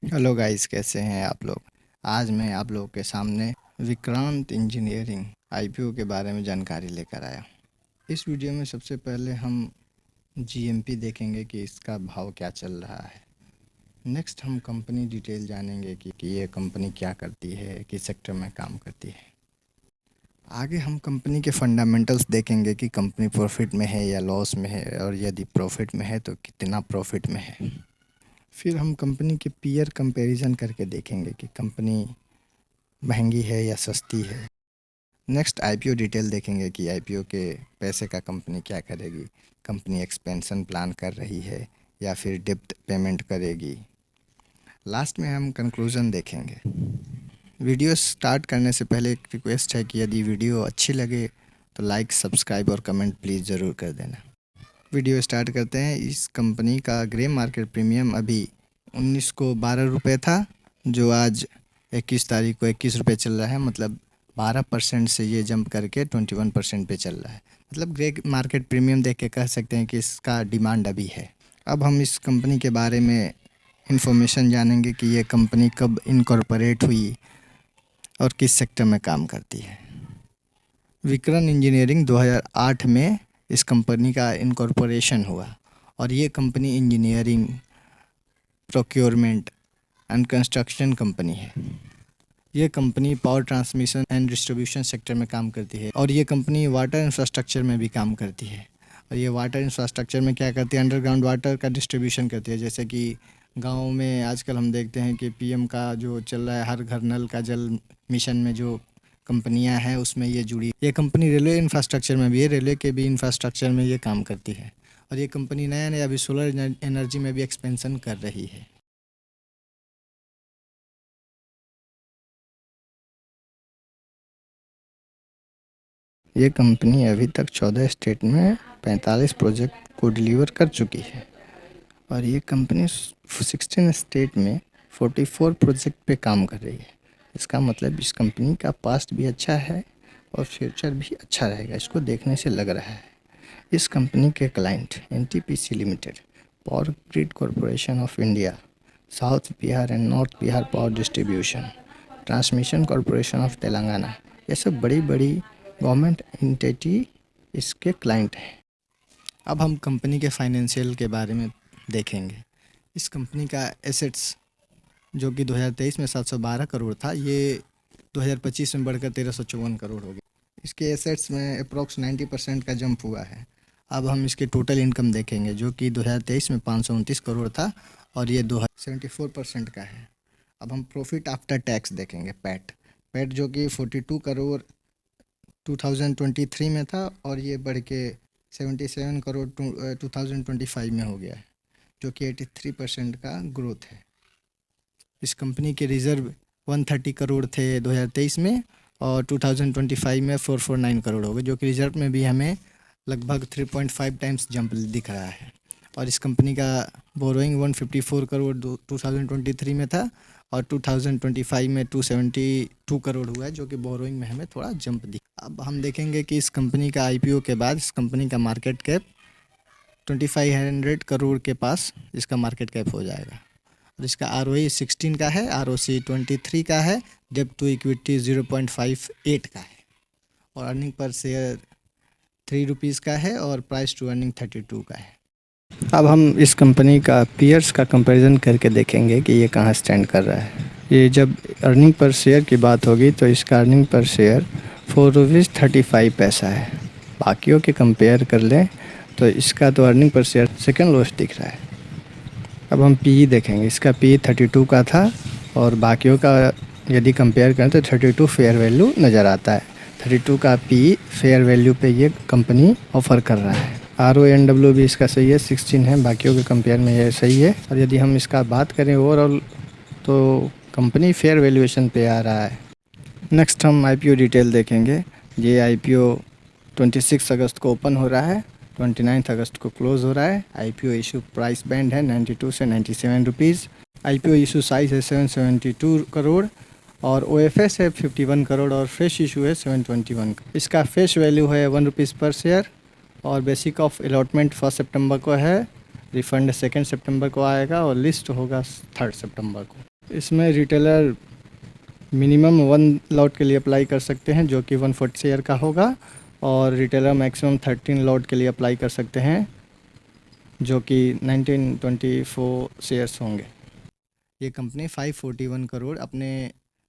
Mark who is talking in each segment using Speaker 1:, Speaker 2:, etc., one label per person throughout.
Speaker 1: Hello guys, कैसे हैं आप लोग। आज मैं आप लोगों के सामने विक्रांत इंजीनियरिंग आईपीओ के बारे में जानकारी लेकर आया। इस वीडियो में सबसे पहले हम जीएमपी देखेंगे कि इसका भाव क्या चल रहा है। नेक्स्ट हम कंपनी डिटेल जानेंगे कि ये कंपनी क्या करती है, किस सेक्टर में काम करती है। आगे हम कंपनी के फंडामेंटल्स देखेंगे कि कंपनी प्रॉफिट में है या लॉस में है, और यदि प्रॉफिट में है तो कितना प्रॉफिट में है। फिर हम कंपनी के पीयर कंपैरिजन करके देखेंगे कि कंपनी महंगी है या सस्ती है। नेक्स्ट आईपीओ डिटेल देखेंगे कि आईपीओ के पैसे का कंपनी क्या करेगी। कंपनी एक्सपेंशन प्लान कर रही है या फिर डेब्ट पेमेंट करेगी। लास्ट में हम कंक्लूजन देखेंगे। वीडियो स्टार्ट करने से पहले एक रिक्वेस्ट है कि यदि वीडियो अच्छी लगे तो लाइक, सब्सक्राइब और कमेंट प्लीज़ ज़रूर कर देना। वीडियो स्टार्ट करते हैं। इस कंपनी का ग्रे मार्केट प्रीमियम अभी 19 को 12 रुपये था, जो आज 21 तारीख को 21 रुपये चल रहा है। मतलब 12% से ये जंप करके 21% पे चल रहा है। मतलब ग्रे मार्केट प्रीमियम देख के कह सकते हैं कि इसका डिमांड अभी है। अब हम इस कंपनी के बारे में इंफॉर्मेशन जानेंगे कि ये कंपनी कब इनकॉर्पोरेट हुई और किस सेक्टर में काम करती है। विक्रम इंजीनियरिंग 2008 में इस कंपनी का इनकॉर्पोरेशन हुआ, और ये company engineering, procurement and construction company है। ये company power transmission and distribution sector में काम करती है, और ये कंपनी वाटर इंफ्रास्ट्रक्चर में भी काम करती है। और ये वाटर इंफ्रास्ट्रक्चर में क्या करती है, अंडरग्राउंड वाटर का डिस्ट्रीब्यूशन करती है। जैसे कि गाँव में आजकल हम देखते हैं कि पीएम का जो चल रहा है, हर घर नल का जल मिशन में जो कंपनियां हैं उसमें ये जुड़ी। ये कंपनी रेलवे इंफ्रास्ट्रक्चर में भी है, रेलवे के भी इंफ्रास्ट्रक्चर में ये काम करती है। और ये कंपनी नया नया अभी सोलर एनर्जी में भी एक्सपेंशन कर रही है। ये कंपनी अभी तक 14 स्टेट में 45 प्रोजेक्ट को डिलीवर कर चुकी है, और ये कंपनी 16 स्टेट में 44 प्रोजेक्ट पे काम कर रही है। इसका मतलब इस कंपनी का पास्ट भी अच्छा है और फ्यूचर भी अच्छा रहेगा, इसको देखने से लग रहा है। इस कंपनी के client NTPC limited, power grid corporation of India, south Bihar and north Bihar power distribution, transmission corporation of Telangana, ये सब बड़ी बड़ी गवर्नमेंट एंटिटी इसके क्लाइंट हैं। अब हम कंपनी के फाइनेंशियल के बारे में देखेंगे। इस कंपनी का एसेट्स जो कि 2023 में 712 करोड़ था, ये 2025 में बढ़कर 1354 करोड़ हो गया। इसके एसेट्स में अप्रॉक्स 90% का जंप हुआ है। अब हम इसके टोटल इनकम देखेंगे, जो कि 2023 में 529 करोड़ था, और ये 74% का है। अब हम प्रॉफिट आफ्टर टैक्स देखेंगे, पैट पैट जो कि 42 करोड़ 2023 में था, और ये बढ़ के 77 करोड़ 2025 में हो गया है, जो कि 83% का ग्रोथ है। इस कंपनी के रिज़र्व 130 करोड़ थे 2023 में, और 2025 में 449 करोड़ हो गए, जो कि रिज़र्व में भी हमें लगभग 3.5 टाइम्स जंप दिख रहा है। और इस कंपनी का बोरोइंग 154 करोड़ 2023 में था, और 2025 में 272 करोड़ हुआ है, जो कि बोरोइंग में हमें थोड़ा जंप दिख। अब हम देखेंगे कि इस कंपनी का आईपीओ के बाद इस कंपनी का मार्केट कैप 2500 करोड़ के पास इसका मार्केट कैप हो जाएगा। और इसका ROE 16 का है, ROC 23 का है, डेब्ट टू इक्विटी 0.58 का है, और अर्निंग पर शेयर 3 रुपीज़ का है, और प्राइस टू अर्निंग 32 का है। अब हम इस कंपनी का पीयर्स का कंपैरिजन करके देखेंगे कि ये कहाँ स्टैंड कर रहा है। ये जब अर्निंग पर शेयर की बात होगी तो इसका अर्निंग पर शेयर 4.35 है। बाकियों के कंपेयर कर लें तो इसका तो earning per share second lowest दिख रहा है। अब हम पीई देखेंगे। इसका पीई 32 का था, और बाकियों का यदि कंपेयर करें तो 32 फेयर वैल्यू नज़र आता है। 32 का पीई फेयर वैल्यू पे ये कंपनी ऑफ़र कर रहा है। RONW भी इसका सही है, 16 है, बाकियों के कंपेयर में ये सही है। और यदि हम इसका बात करें ओवरऑल तो कंपनी फेयर वैल्यूएशन पे आ रहा है। नेक्स्ट हम IPO डिटेल देखेंगे। ये IPO 26 अगस्त को ओपन हो रहा है, 29 अगस्त को क्लोज़ हो रहा है। IPO इशू प्राइस बैंड है 92 से 97 रुपीज़। IPO इशू साइज़ है 772 करोड़, और OFS है 51 करोड़, और फ्रेश इशू है 721। इसका फेस वैल्यू है 1 रुपीज़ पर शेयर, और बेसिक ऑफ अलॉटमेंट 1 सितंबर को है, रिफंड 2 सितंबर को आएगा, और लिस्ट होगा 3 सितंबर को। इसमें रिटेलर मिनिमम 1 लॉट के लिए अप्लाई कर सकते हैं जो कि 140 शेयर का होगा, और रिटेलर मैक्सिमम 13 लॉट के लिए अप्लाई कर सकते हैं जो कि 1924 शेयर्स होंगे। ये कंपनी 541 करोड़ अपने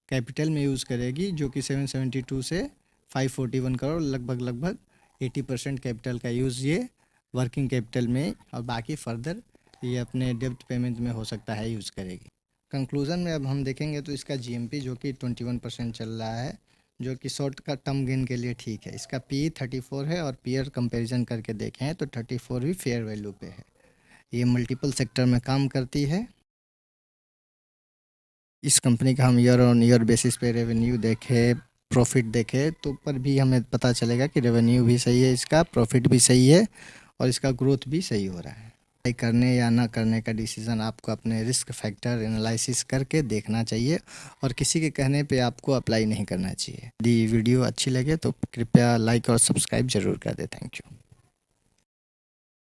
Speaker 1: कैपिटल में यूज़ करेगी, जो कि 772 से 541 करोड़, लगभग 80% कैपिटल का यूज़ ये वर्किंग कैपिटल में, और बाकी फर्दर ये अपने डेब्ट पेमेंट में हो सकता है यूज़ करेगी। कंक्लूज़न में अब हम देखेंगे तो इसका जीएमपी जो कि 21% चल रहा है, जो कि शॉर्ट का टर्म गेन के लिए ठीक है। इसका पी 34 है, और पीयर कंपैरिजन करके देखें तो 34 भी फेयर वैल्यू पे है। ये मल्टीपल सेक्टर में काम करती है। इस कंपनी का हम ईयर ऑन ईयर बेसिस पे रेवेन्यू देखें, प्रॉफिट देखें, तो पर भी हमें पता चलेगा कि रेवेन्यू भी सही है, इसका प्रॉफिट भी सही है, और इसका ग्रोथ भी सही हो रहा है। बाई करने या ना करने का डिसीज़न आपको अपने रिस्क फैक्टर एनालिसिस करके देखना चाहिए, और किसी के कहने पे आपको अप्लाई नहीं करना चाहिए। यदि वीडियो अच्छी लगे तो कृपया लाइक और सब्सक्राइब ज़रूर कर दें। Thank you.